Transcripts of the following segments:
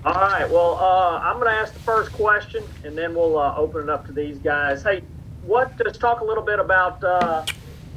All right. Well, I'm going to ask the first question, and then we'll open it up to these guys. Hey, let's talk a little bit about.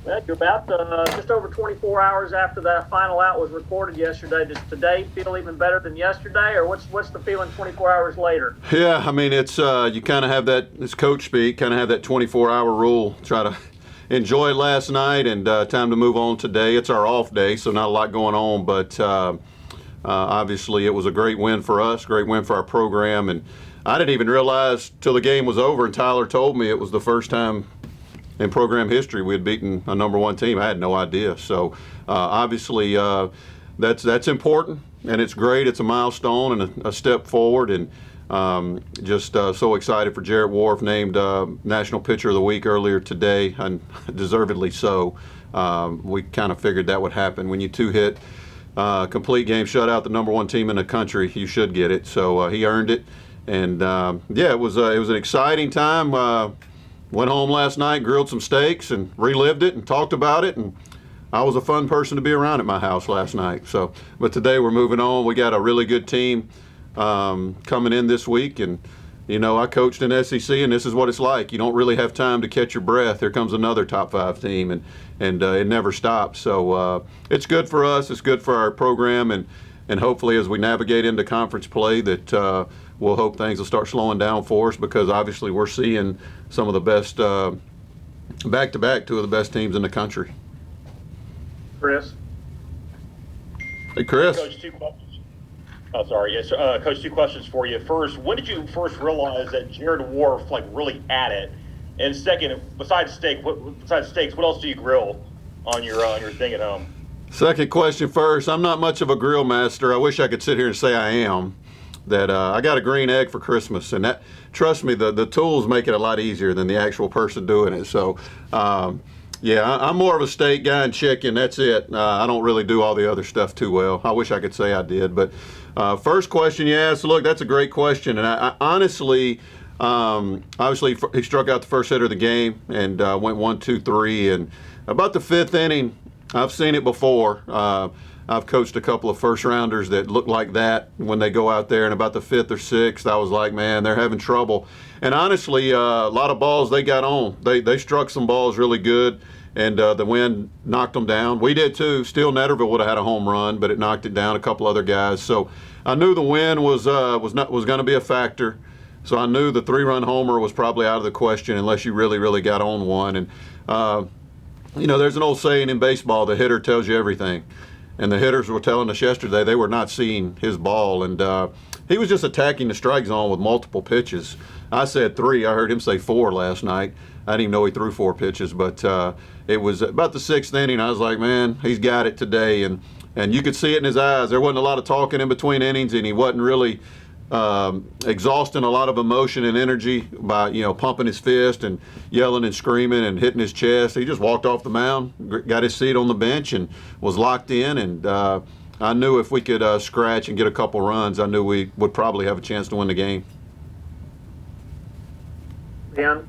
Well, you're about just over 24 hours after that final out was recorded yesterday. Does today feel even better than yesterday, or what's the feeling 24 hours later? Yeah, I mean, it's you kind of have that, it's coach speak, kind of have that 24-hour rule. Try to enjoy last night and time to move on today. It's our off day, so not a lot going on, but obviously it was a great win for us, great win for our program, and I didn't even realize till the game was over and Tyler told me it was the first time in program history we had beaten a number one team. I had no idea. So obviously that's important, and it's great. It's a milestone and a step forward, and just so excited for Jarrett Wharf, named National Pitcher of the Week earlier today, and deservedly so. We kind of figured that would happen. When you two-hit complete game shutout the number one team in the country, you should get it. So he earned it, and yeah, it was an exciting time. Went home last night, grilled some steaks, and relived it and talked about it. And I was a fun person to be around at my house last night. So, but today we're moving on. We got a really good team coming in this week, and I coached in SEC, and this is what it's like. You don't really have time to catch your breath. Here comes another top 5 team, and it never stops. So it's good for us. It's good for our program, and hopefully as we navigate into conference play that we'll hope things will start slowing down for us, because obviously we're seeing some of the best back-to-back, 2 of the best teams in the country. Chris. Hey, Chris. Coach, 2 questions. Oh, sorry. Yes, Coach, 2 questions for you. First, when did you first realize that Jared Wharf really at it? And second, besides steaks, what else do you grill on your thing at home? Second question first. I'm not much of a grill master. I wish I could sit here and say I am. That I got a green egg for Christmas, and that, trust me, the tools make it a lot easier than the actual person doing it. So, yeah, I'm more of a steak guy and chicken. That's it. I don't really do all the other stuff too well. I wish I could say I did. But first question you asked, look, that's a great question, and I honestly, obviously, he struck out the first hitter of the game and went 1, 2, 3, and about the 5th inning, I've seen it before. I've coached a couple of first-rounders that look like that when they go out there, and about the 5th or 6th, I was like, man, they're having trouble. And honestly, a lot of balls they got on. They struck some balls really good, and the wind knocked them down. We did too. Still, Netterville would have had a home run, but it knocked it down, a couple other guys. So I knew the wind was going to be a factor. So I knew the 3-run homer was probably out of the question unless you really, really got on one. And, there's an old saying in baseball, the hitter tells you everything. And the hitters were telling us yesterday they were not seeing his ball. And he was just attacking the strike zone with multiple pitches. I said 3. I heard him say 4 last night. I didn't even know he threw 4 pitches. But it was about the 6th inning. I was like, man, he's got it today. And you could see it in his eyes. There wasn't a lot of talking in between innings, and he wasn't really exhausting a lot of emotion and energy by pumping his fist and yelling and screaming and hitting his chest. He just walked off the mound, got his seat on the bench, and was locked in. And I knew if we could scratch and get a couple runs, I knew we would probably have a chance to win the game. Dan.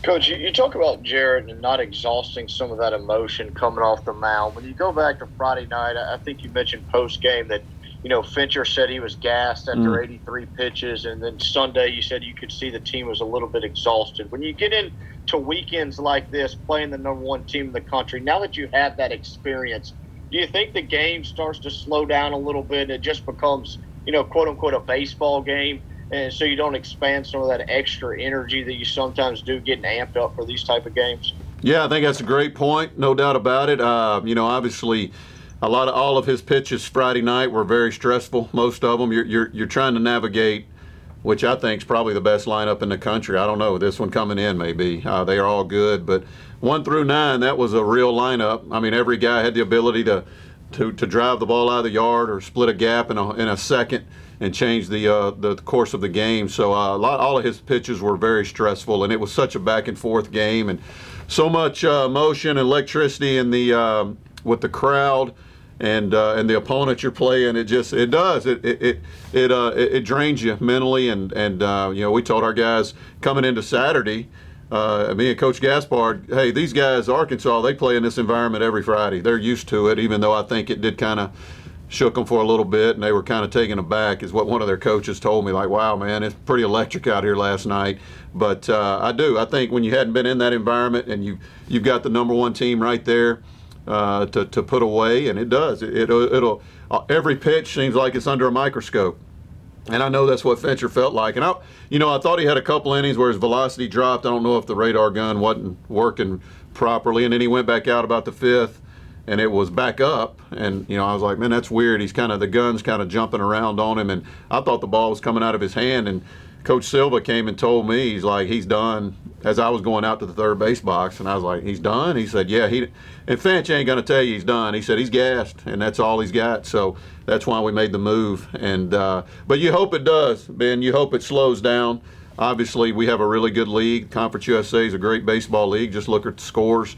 Coach, you talk about Jarrett and not exhausting some of that emotion coming off the mound. When you go back to Friday night, I think you mentioned post-game that Fincher said he was gassed after 83 pitches, and then Sunday you said you could see the team was a little bit exhausted. When you get into weekends like this, playing the number one team in the country, now that you have that experience, do you think the game starts to slow down a little bit? It just becomes, quote-unquote, a baseball game, and so you don't expand some of that extra energy that you sometimes do getting amped up for these type of games? Yeah, I think that's a great point, no doubt about it. Obviously, all of his pitches Friday night were very stressful. Most of them, you're trying to navigate, which I think is probably the best lineup in the country. I don't know, this one coming in maybe. They are all good, but 1 through 9, that was a real lineup. I mean, every guy had the ability to drive the ball out of the yard or split a gap in a second and change the course of the game. So all of his pitches were very stressful, and it was such a back and forth game, and so much motion and electricity in the with the crowd and the opponent you're playing. It drains you mentally, and we told our guys coming into Saturday, me and Coach Gaspard, hey, these guys, Arkansas, they play in this environment every Friday. They're used to it, even though I think it did kind of shook them for a little bit, and they were kind of taken aback, is what one of their coaches told me. Like, wow, man, it's pretty electric out here last night. But I think when you hadn't been in that environment and you've got the number one team right there to put away, and it does. It'll every pitch seems like it's under a microscope. And I know that's what Fincher felt like. And I thought he had a couple innings where his velocity dropped. I don't know if the radar gun wasn't working properly. And then he went back out about the fifth, and it was back up. And, I was like, man, that's weird. The gun's kind of jumping around on him. And I thought the ball was coming out of his hand. And Coach Silva came and told me, he's like, he's done, as I was going out to the third base box. And I was like, he's done? He said, yeah. And Finch ain't going to tell you he's done. He said he's gassed, and that's all he's got. So that's why we made the move. And but you hope it does, Ben. You hope it slows down. Obviously, we have a really good league. Conference USA is a great baseball league. Just look at the scores.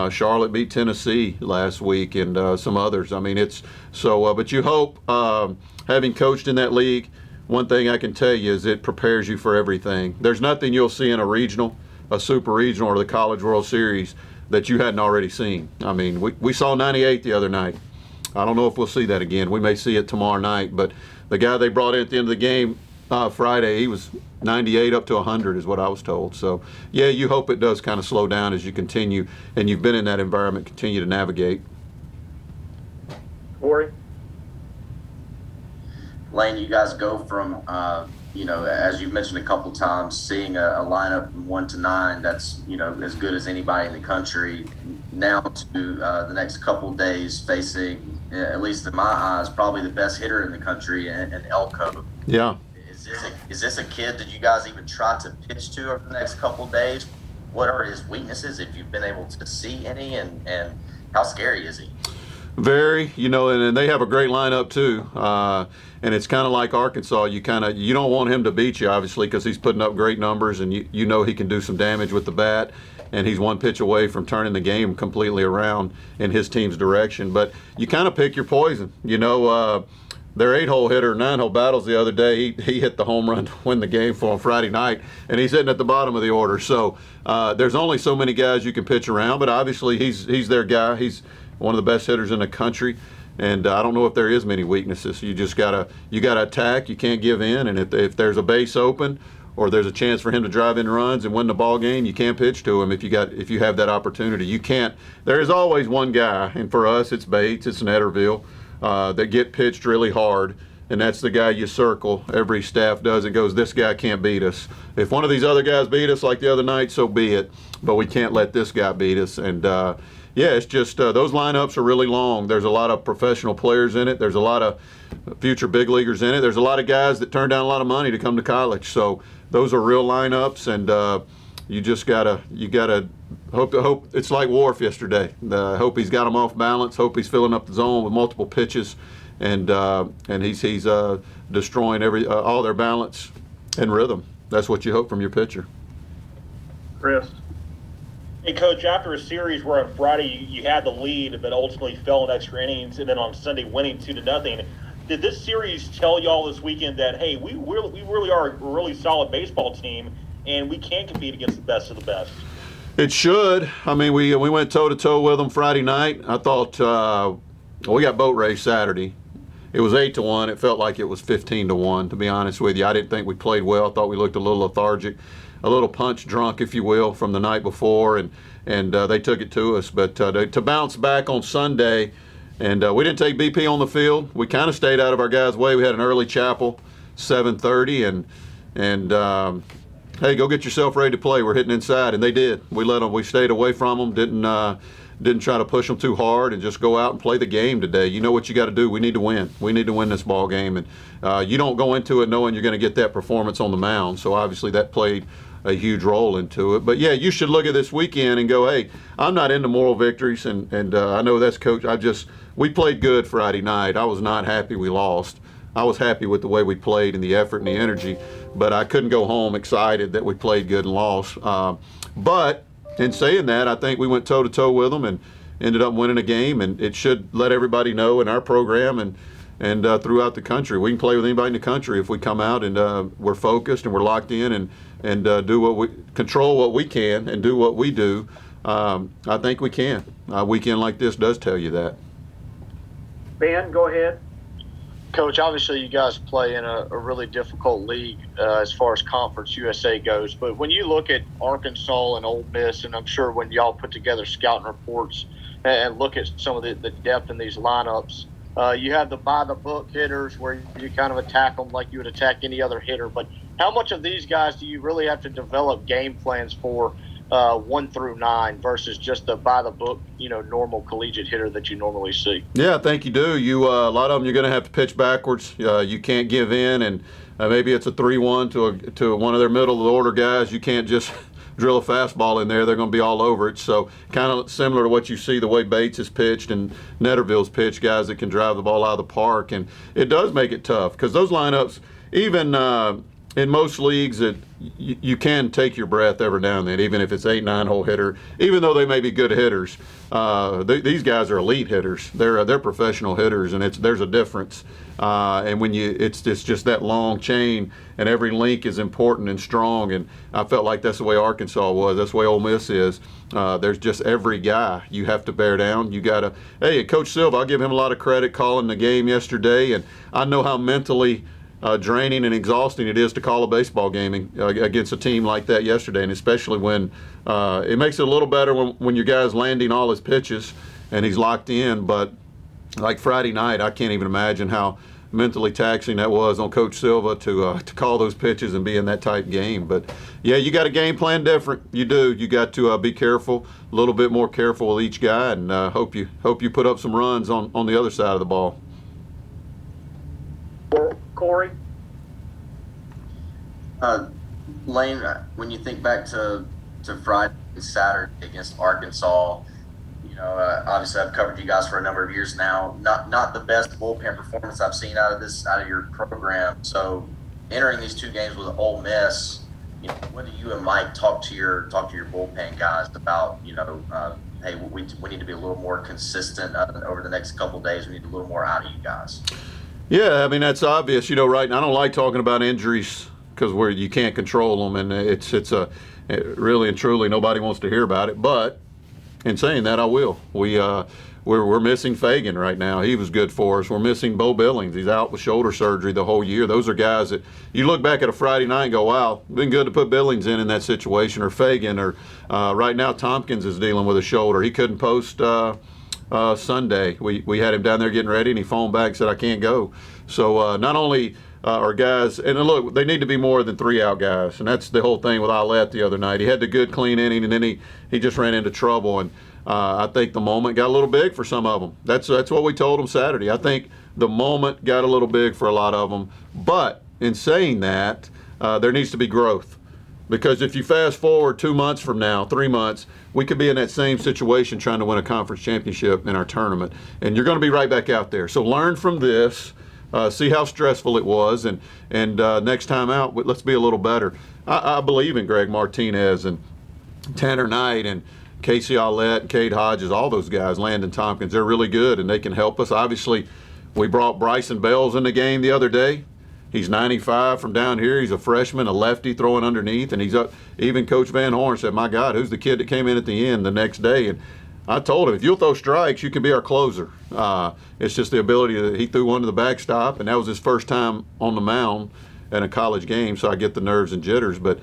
Charlotte beat Tennessee last week, and some others. I mean, it's so. But you hope, having coached in that league, one thing I can tell you is it prepares you for everything. There's nothing you'll see in a regional, a super regional, or the College World Series that you hadn't already seen. I mean, we saw 98 the other night. I don't know if we'll see that again. We may see it tomorrow night, but the guy they brought in at the end of the game Friday, he was 98 up to 100 is what I was told. So, yeah, you hope it does kind of slow down as you continue, and you've been in that environment, continue to navigate. Corey? Lane, you guys go from, as you've mentioned a couple times, seeing a lineup from 1 to 9 that's, as good as anybody in the country, now to the next couple days facing, at least in my eyes, probably the best hitter in the country in Elko. Yeah. Is this a kid that you guys even try to pitch to over the next couple days? What are his weaknesses, if you've been able to see any, and how scary is he? Very, and they have a great lineup too. And it's kind of like Arkansas. You don't want him to beat you, obviously, because he's putting up great numbers, and he can do some damage with the bat. And he's one pitch away from turning the game completely around in his team's direction. But you kind of pick your poison. Their 8-hole hitter, 9-hole battles the other day, he hit the home run to win the game for him Friday night, and he's hitting at the bottom of the order. So there's only so many guys you can pitch around, but obviously he's their guy. He's one of the best hitters in the country, and I don't know if there is many weaknesses. You just gotta attack. You can't give in, and if there's a base open or there's a chance for him to drive in runs and win the ball game, you can't pitch to him if you have that opportunity. You can't. There is always one guy, and for us it's Bates, it's Netterville, that get pitched really hard, and that's the guy you circle. Every staff does it, goes, this guy can't beat us. If one of these other guys beat us like the other night, so be it, but we can't let this guy beat us. And it's just those lineups are really long. There's a lot of professional players in it. There's a lot of future big leaguers in it. There's a lot of guys that turn down a lot of money to come to college. So those are real lineups, and you just gotta hope it's like Wharf yesterday. Hope he's got them off balance. Hope he's filling up the zone with multiple pitches, and he's destroying all their balance and rhythm. That's what you hope from your pitcher. Chris? Hey, Coach, after a series where on Friday you had the lead but ultimately fell in extra innings, and then on Sunday winning 2-0, did this series tell y'all this weekend that, hey, we really are a really solid baseball team, and we can compete against the best of the best? It should. I mean, we went toe-to-toe with them Friday night. I thought we got boat race Saturday. It was 8-1. It felt like it was 15-1, to be honest with you. I didn't think we played well. I thought we looked a little lethargic, a little punch drunk, if you will, from the night before, and they took it to us. But to bounce back on Sunday, and we didn't take BP on the field. We kind of stayed out of our guys' way. We had an early chapel, 7:30, and hey, go get yourself ready to play. We're hitting inside, and they did. We let them. We stayed away from them. Didn't try to push them too hard, and just go out and play the game today. You know what you got to do. We need to win. We need to win this ball game, and you don't go into it knowing you're going to get that performance on the mound. So obviously that played a huge role into it. But yeah, you should look at this weekend and go, hey, I'm not into moral victories, and I know that's Coach. We played good Friday night. I was not happy we lost. I was happy with the way we played and the effort and the energy, but I couldn't go home excited that we played good and lost. But in saying that, I think we went toe-to-toe with them and ended up winning a game, and it should let everybody know in our program and throughout the country. We can play with anybody in the country if we come out and we're focused and we're locked in and control what we can and do what we do. I think we can. A weekend like this does tell you that. Ben, go ahead. Coach, obviously you guys play in a really difficult league as far as Conference USA goes. But when you look at Arkansas and Ole Miss, and I'm sure when y'all put together scouting reports and look at some of the depth in these lineups, you have the by-the-book hitters where you kind of attack them like you would attack any other hitter. But how much of these guys do you really have to develop game plans for 1 through 9 versus just the by-the-book, normal collegiate hitter that you normally see? Yeah, I think you do. You a lot of them you're going to have to pitch backwards. You can't give in, and maybe it's a 3-1 to one of their middle of the order guys. You can't just drill a fastball in there. They're going to be all over it. So kind of similar to what you see the way Bates is pitched and Netterville's pitched, guys that can drive the ball out of the park, and it does make it tough because those lineups, even in most leagues, that you can take your breath every now and then, even if it's 8-9 hole hitter, even though they may be good hitters. These guys are elite hitters. They're professional hitters, and there's a difference. And when it's just that long chain, and every link is important and strong. And I felt like that's the way Arkansas was. That's the way Ole Miss is. There's just every guy you have to bear down. You got to. Hey, Coach Silva, I'll give him a lot of credit calling the game yesterday, and I know how mentally draining and exhausting it is to call a baseball game against a team like that yesterday, and especially when it makes it a little better when your guy's landing all his pitches and he's locked in. But like Friday night, I can't even imagine how mentally taxing that was on Coach Silva to call those pitches and be in that tight game. But yeah, you got a game plan different. You do. You got to be careful, a little bit more careful with each guy, and hope you put up some runs on the other side of the ball. Corey? Lane, when you think back to Friday and Saturday against Arkansas, obviously I've covered you guys for a number of years now. Not the best bullpen performance I've seen out of your program. So entering these two games with Ole Miss, what do you and Mike talk to your bullpen guys about? Hey, we need to be a little more consistent over the next couple of days. We need a little more out of you guys. Yeah, I mean, that's obvious. Right now, I don't like talking about injuries because you can't control them, and it's really and truly nobody wants to hear about it. But in saying that, I will. We're missing Fagan right now. He was good for us. We're missing Bo Billings. He's out with shoulder surgery the whole year. Those are guys that you look back at a Friday night and go, wow, been good to put Billings in that situation, or Fagan, or right now Tompkins is dealing with a shoulder. He couldn't post Sunday. We had him down there getting ready, and he phoned back and said, I can't go. So not only are guys, and look, they need to be more than 3-out guys, and that's the whole thing with Aulette the other night. He had the good clean inning, and then he just ran into trouble, and I think the moment got a little big for some of them. That's what we told them Saturday. I think the moment got a little big for a lot of them, but in saying that, there needs to be growth. Because if you fast forward 2 months from now, 3 months, we could be in that same situation trying to win a conference championship in our tournament. And you're going to be right back out there. So learn from this, see how stressful it was, and next time out, let's be a little better. I believe in Greg Martinez and Tanner Knight and Casey Aulette and Cade Hodges, all those guys, Landon Tompkins. They're really good, and they can help us. Obviously, we brought Bryson Bells in the game the other day. He's 95 from down here. He's a freshman, a lefty throwing underneath, and he's up. Even Coach Van Horn said, my God, who's the kid that came in at the end the next day? And I told him, if you'll throw strikes, you can be our closer. It's just the ability that he threw one to the backstop, and that was his first time on the mound in a college game, so I get the nerves and jitters. But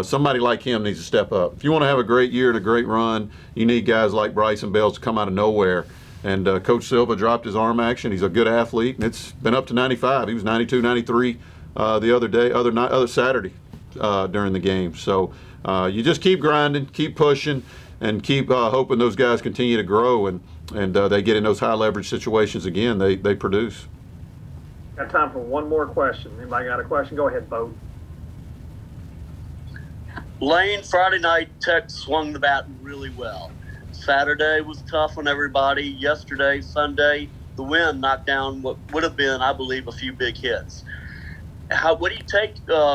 somebody like him needs to step up. If you want to have a great year and a great run, you need guys like Bryson Bells to come out of nowhere. And Coach Silva dropped his arm action. He's a good athlete, and it's been up to 95. He was 92, 93 the other Saturday during the game. So you just keep grinding, keep pushing, and keep hoping those guys continue to grow and they get in those high leverage situations again. They produce. Got time for one more question. Anybody got a question? Go ahead, Bo. Lane, Friday night, Tech swung the bat really well. Saturday was tough on everybody. Yesterday, Sunday, the wind knocked down what would have been, I believe, a few big hits. What do you take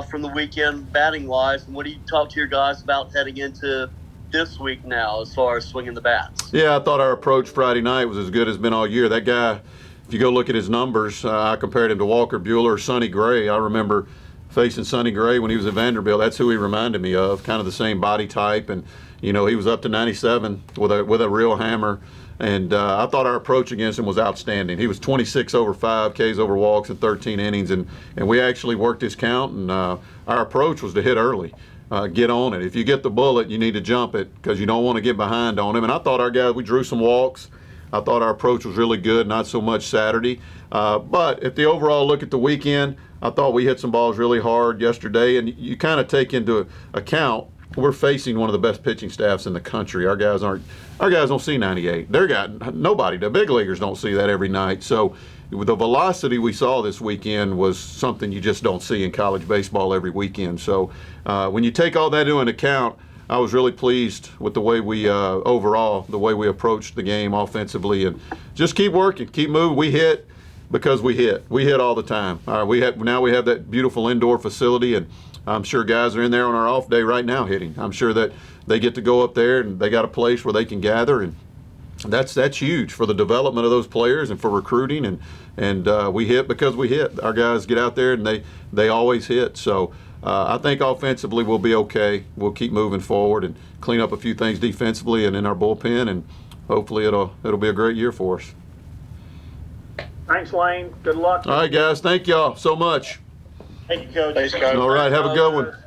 from the weekend batting-wise, and what do you talk to your guys about heading into this week now as far as swinging the bats? Yeah, I thought our approach Friday night was as good as been all year. That guy, if you go look at his numbers, I compared him to Walker Buehler or Sonny Gray. I remember facing Sonny Gray when he was at Vanderbilt. That's who he reminded me of, kind of the same body type. And, he was up to 97 with a real hammer. And I thought our approach against him was outstanding. He was 26 over 5 Ks over walks in 13 innings. And we actually worked his count. And our approach was to hit early. Get on it. If you get the bullet, you need to jump it because you don't want to get behind on him. And I thought our guys, we drew some walks. I thought our approach was really good, not so much Saturday. But if the overall look at the weekend, I thought we hit some balls really hard yesterday. And you kind of take into account we're facing one of the best pitching staffs in the country. Our guys don't see 98. Nobody. The big leaguers don't see that every night. So the velocity we saw this weekend was something you just don't see in college baseball every weekend. So when you take all that into account, I was really pleased with the way we overall, the way we approached the game offensively, and just keep working, keep moving. We hit because we hit. We hit all the time. We have that beautiful indoor facility, and I'm sure guys are in there on our off day right now hitting. I'm sure that they get to go up there and they got a place where they can gather, and that's huge for the development of those players and for recruiting. And we hit because we hit. Our guys get out there and they always hit. So I think offensively we'll be okay. We'll keep moving forward and clean up a few things defensively and in our bullpen, and hopefully it'll be a great year for us. Thanks, Lane. Good luck. All right, guys. Thank y'all so much. Thank you, Coach. Thanks, Coach. All right. Have a good one.